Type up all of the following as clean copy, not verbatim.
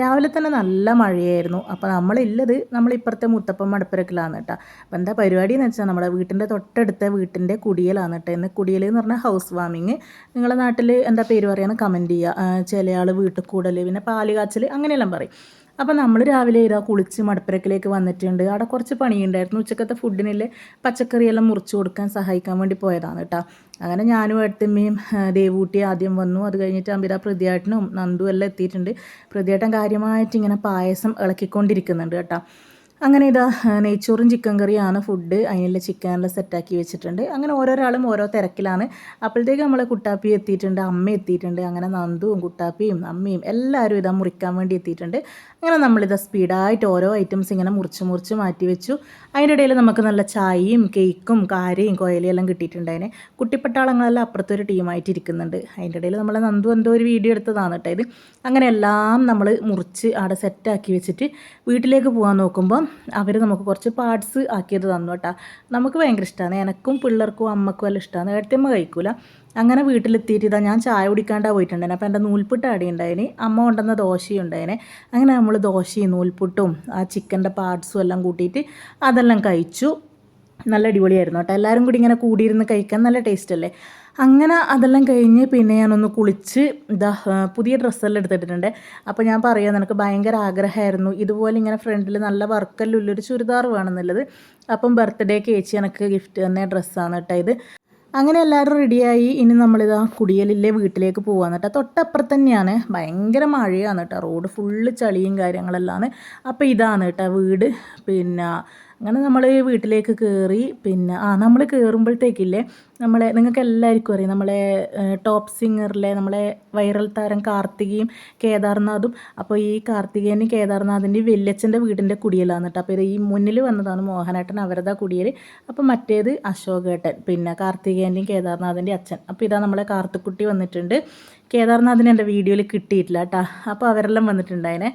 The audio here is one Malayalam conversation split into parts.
രാവിലെ തന്നെ നല്ല മഴയായിരുന്നു. അപ്പോൾ നമ്മളിപ്പുറത്തെ മുത്തപ്പൻ മടപ്പുരക്കിലാണ് കേട്ടോ. അപ്പോൾ എന്താ പരിപാടി എന്ന് വെച്ചാൽ നമ്മുടെ വീട്ടിൻ്റെ തൊട്ടടുത്ത വീട്ടിൻ്റെ കുടിയലാണ് കേട്ടോ. ഇന്ന് കുടിയൽ എന്ന് പറഞ്ഞാൽ ഹൗസ് വാമിങ്. നിങ്ങളുടെ നാട്ടിൽ എന്താ പേര് പറയുന്നത് കമൻറ്റ് ചെയ്യുക. ചില ആൾ വീട്ടിൽ കൂടൽ, പിന്നെ പാല് കാച്ചൽ അങ്ങനെയെല്ലാം പറയും. അപ്പോൾ നമ്മൾ രാവിലെ കുളിച്ച് മടപ്പുരക്കിലേക്ക് വന്നിട്ടുണ്ട്. അവിടെ കുറച്ച് പണിയുണ്ടായിരുന്നു. ഉച്ചക്കത്തെ ഫുഡിനില്ലേ പച്ചക്കറിയെല്ലാം മുറിച്ച് കൊടുക്കാൻ സഹായിക്കാൻ വേണ്ടി പോയതാണ് കേട്ടോ. അങ്ങനെ ഞാനും ഏട്ടമ്മയും ദേവൂട്ടി ആദ്യം വന്നു. അത് കഴിഞ്ഞിട്ട് അമ്പിത പ്രതിയേട്ടനും നന്ദു എല്ലാം എത്തിയിട്ടുണ്ട്. പ്രതിയേട്ടൻ കാര്യമായിട്ട് ഇങ്ങനെ പായസം ഇളക്കിക്കൊണ്ടിരിക്കുന്നുണ്ട് കേട്ടോ. അങ്ങനെ നെയ്ച്ചോറും ചിക്കൻ കറിയാണ് ഫുഡ്. അതിനുള്ള ചിക്കനെല്ലാം സെറ്റാക്കി വെച്ചിട്ടുണ്ട്. അങ്ങനെ ഓരോരാളും ഓരോ തിരക്കിലാണ്. അപ്പോഴത്തേക്ക് നമ്മളെ കുട്ടാപ്പി എത്തിയിട്ടുണ്ട്, അമ്മ എത്തിയിട്ടുണ്ട്. അങ്ങനെ നന്ദുവും കുട്ടാപ്പിയും അമ്മയും എല്ലാവരും മുറിക്കാൻ വേണ്ടി എത്തിയിട്ടുണ്ട്. അങ്ങനെ സ്പീഡായിട്ട് ഓരോ ഐറ്റംസ് ഇങ്ങനെ മുറിച്ച് മാറ്റി വെച്ചു. അതിൻ്റെ ഇടയിൽ നമുക്ക് നല്ല ചായയും കേക്കും കാരയും കൊയലയും എല്ലാം കിട്ടിയിട്ടുണ്ടായിന്. കുട്ടിപ്പട്ടാളങ്ങളെല്ലാം അപ്പുറത്തൊരു ടീമായിട്ട് ഇരിക്കുന്നുണ്ട്. അതിൻ്റെ ഇടയിൽ നമ്മളെ നന്ദു എന്തോ ഒരു വീഡിയോ എടുത്തതാണ് കേട്ടോ ഇത്. അങ്ങനെ എല്ലാം നമ്മൾ മുറിച്ച് അവിടെ സെറ്റാക്കി വെച്ചിട്ട് വീട്ടിലേക്ക് പോകാൻ നോക്കുമ്പോൾ അവർ നമുക്ക് കുറച്ച് പാർട്സ് ആക്കിയത് തന്നു കേട്ടോ. നമുക്ക് ഭയങ്കര ഇഷ്ടമാണ്. എനക്കും പിള്ളേർക്കും അമ്മക്കും എല്ലാം ഇഷ്ടമാണ്. ഏട്ടത്തിയമ്മ കഴിക്കൂല. അങ്ങനെ വീട്ടിലെത്തിയിട്ട് ഞാൻ ചായ കുടിക്കാണ്ടാണ് പോയിട്ടുണ്ടായിരുന്നു. അപ്പോൾ എൻ്റെ നൂൽപുട്ട് അടി ഉണ്ടായിന്, അമ്മ കൊണ്ടുവന്ന ദോശയും ഉണ്ടായിന്. അങ്ങനെ നമ്മൾ ദോശയും നൂൽപുട്ടും ആ ചിക്കൻ്റെ പാർട്സും എല്ലാം കൂട്ടിയിട്ട് അതെല്ലാം കഴിച്ചു. നല്ല അടിപൊളിയായിരുന്നു കേട്ടോ. എല്ലാവരും കൂടി ഇങ്ങനെ കൂടിയിരുന്ന് കഴിക്കാൻ നല്ല ടേസ്റ്റ് അല്ലേ. അങ്ങനെ അതെല്ലാം കഴിഞ്ഞ് പിന്നെ ഞാനൊന്ന് കുളിച്ച് പുതിയ ഡ്രസ്സെല്ലാം എടുത്തിട്ടുണ്ട്. അപ്പോൾ ഞാൻ പറയാം, എനിക്ക് ഭയങ്കര ആഗ്രഹമായിരുന്നു ഇതുപോലെ ഇങ്ങനെ ഫ്രണ്ടിൽ നല്ല വർക്കെല്ലാം ഉള്ളൊരു ചുരിദാർ വേണമെന്നുള്ളത്. അപ്പം ബർത്ത്ഡേക്ക് ചേച്ചി എനിക്ക് ഗിഫ്റ്റ് തന്നെ ഡ്രസ്സാണ് കേട്ടോ ഇത്. അങ്ങനെ എല്ലാവരും റെഡിയായി. ഇനി കുടിയലില്ലേ വീട്ടിലേക്ക് പോകാൻ കേട്ടോ. തൊട്ടപ്പുറത്ത് തന്നെയാണ്. ഭയങ്കര മഴയാണ് കേട്ടോ. റോഡ് ഫുള്ള് ചളിയും കാര്യങ്ങളെല്ലാം. അപ്പോൾ ഇതാണ് കേട്ടോ വീട്. പിന്നെ അങ്ങനെ നമ്മൾ വീട്ടിലേക്ക് കയറി. പിന്നെ നമ്മൾ കയറുമ്പോഴത്തേക്കില്ലേ നിങ്ങൾക്ക് എല്ലാവർക്കും അറിയാം നമ്മളെ ടോപ്പ് സിംഗറിലെ നമ്മളെ വൈറൽ താരം കാർത്തികയും കേദാർനാഥും. അപ്പോൾ ഈ കാർത്തികേയനും കേദാർനാഥിൻ്റെയും വല്യച്ഛൻ്റെ വീടിൻ്റെ കുടിയലാണ് കേട്ടോ. അപ്പോൾ ഈ മുന്നിൽ വന്നതാണ് മോഹനേട്ടൻ, അവരതാ കുടിയൽ. അപ്പോൾ മറ്റേത് അശോകേട്ടൻ, പിന്നെ കാർത്തികേയൻ്റെയും കേദാർനാഥിൻ്റെയും അച്ഛൻ. അപ്പോൾ ഇതാ നമ്മളെ കാർത്തിക്കുട്ടി വന്നിട്ടുണ്ട്. കേദാർനാഥിന് എൻ്റെ വീഡിയോയിൽ കിട്ടിയിട്ടില്ല കേട്ടോ. അപ്പോൾ അവരെല്ലാം വന്നിട്ടുണ്ടായിനെ.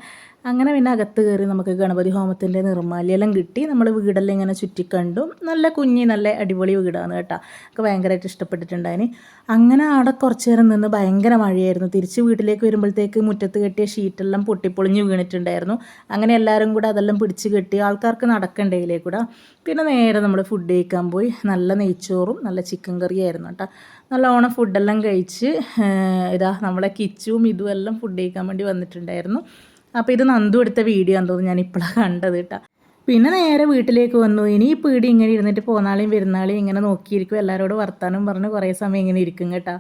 അങ്ങനെ പിന്നെ അകത്ത് കയറി നമുക്ക് ഗണപതി ഹോമത്തിൻ്റെ നിർമ്മാല്യെല്ലാം കിട്ടി. നമ്മൾ വീടെല്ലാം ഇങ്ങനെ ചുറ്റിക്കണ്ടു. നല്ല നല്ല അടിപൊളി വീടാണ് കേട്ടോ. ഒക്കെ ഭയങ്കരമായിട്ട് ഇഷ്ടപ്പെട്ടിട്ടുണ്ടായിന്. അങ്ങനെ അവിടെ കുറച്ച് നേരം നിന്ന് ഭയങ്കര മഴയായിരുന്നു. തിരിച്ച് വീട്ടിലേക്ക് വരുമ്പോഴത്തേക്ക് മുറ്റത്ത് കെട്ടിയ ഷീറ്റെല്ലാം പൊട്ടിപ്പൊളിഞ്ഞ് വീണിട്ടുണ്ടായിരുന്നു. അങ്ങനെ എല്ലാവരും കൂടെ അതെല്ലാം പിടിച്ച് കെട്ടി. ആൾക്കാർക്ക് നടക്കണ്ടേ ഇതിലേ കൂടെ. പിന്നെ നേരെ നമ്മൾ ഫുഡ് കഴിക്കാൻ പോയി. നല്ല നെയ്ച്ചോറും നല്ല ചിക്കൻ കറിയായിരുന്നു കേട്ടോ. നല്ലോണം ഫുഡെല്ലാം കഴിച്ച് നമ്മളെ കിച്ചും ഇതുമെല്ലാം ഫുഡ് കഴിക്കാൻ വേണ്ടി വന്നിട്ടുണ്ടായിരുന്നു. അപ്പോൾ ഇത് നന്ദു എടുത്ത വീഡിയോ ആണെന്ന് തോന്നുന്നു, ഞാൻ ഇപ്പോഴാണ് കണ്ടത് കേട്ടോ. പിന്നെ നേരെ വീട്ടിലേക്ക് വന്നു. ഇനി ഈ പീടി ഇങ്ങനെ ഇരുന്നിട്ട് പോന്നാളെയും വരുന്നാളെയും ഇങ്ങനെ നോക്കിയിരിക്കും. എല്ലാവരോടും വർത്താനം പറഞ്ഞ് കുറേ സമയം ഇങ്ങനെ ഇരിക്കും കേട്ടോ.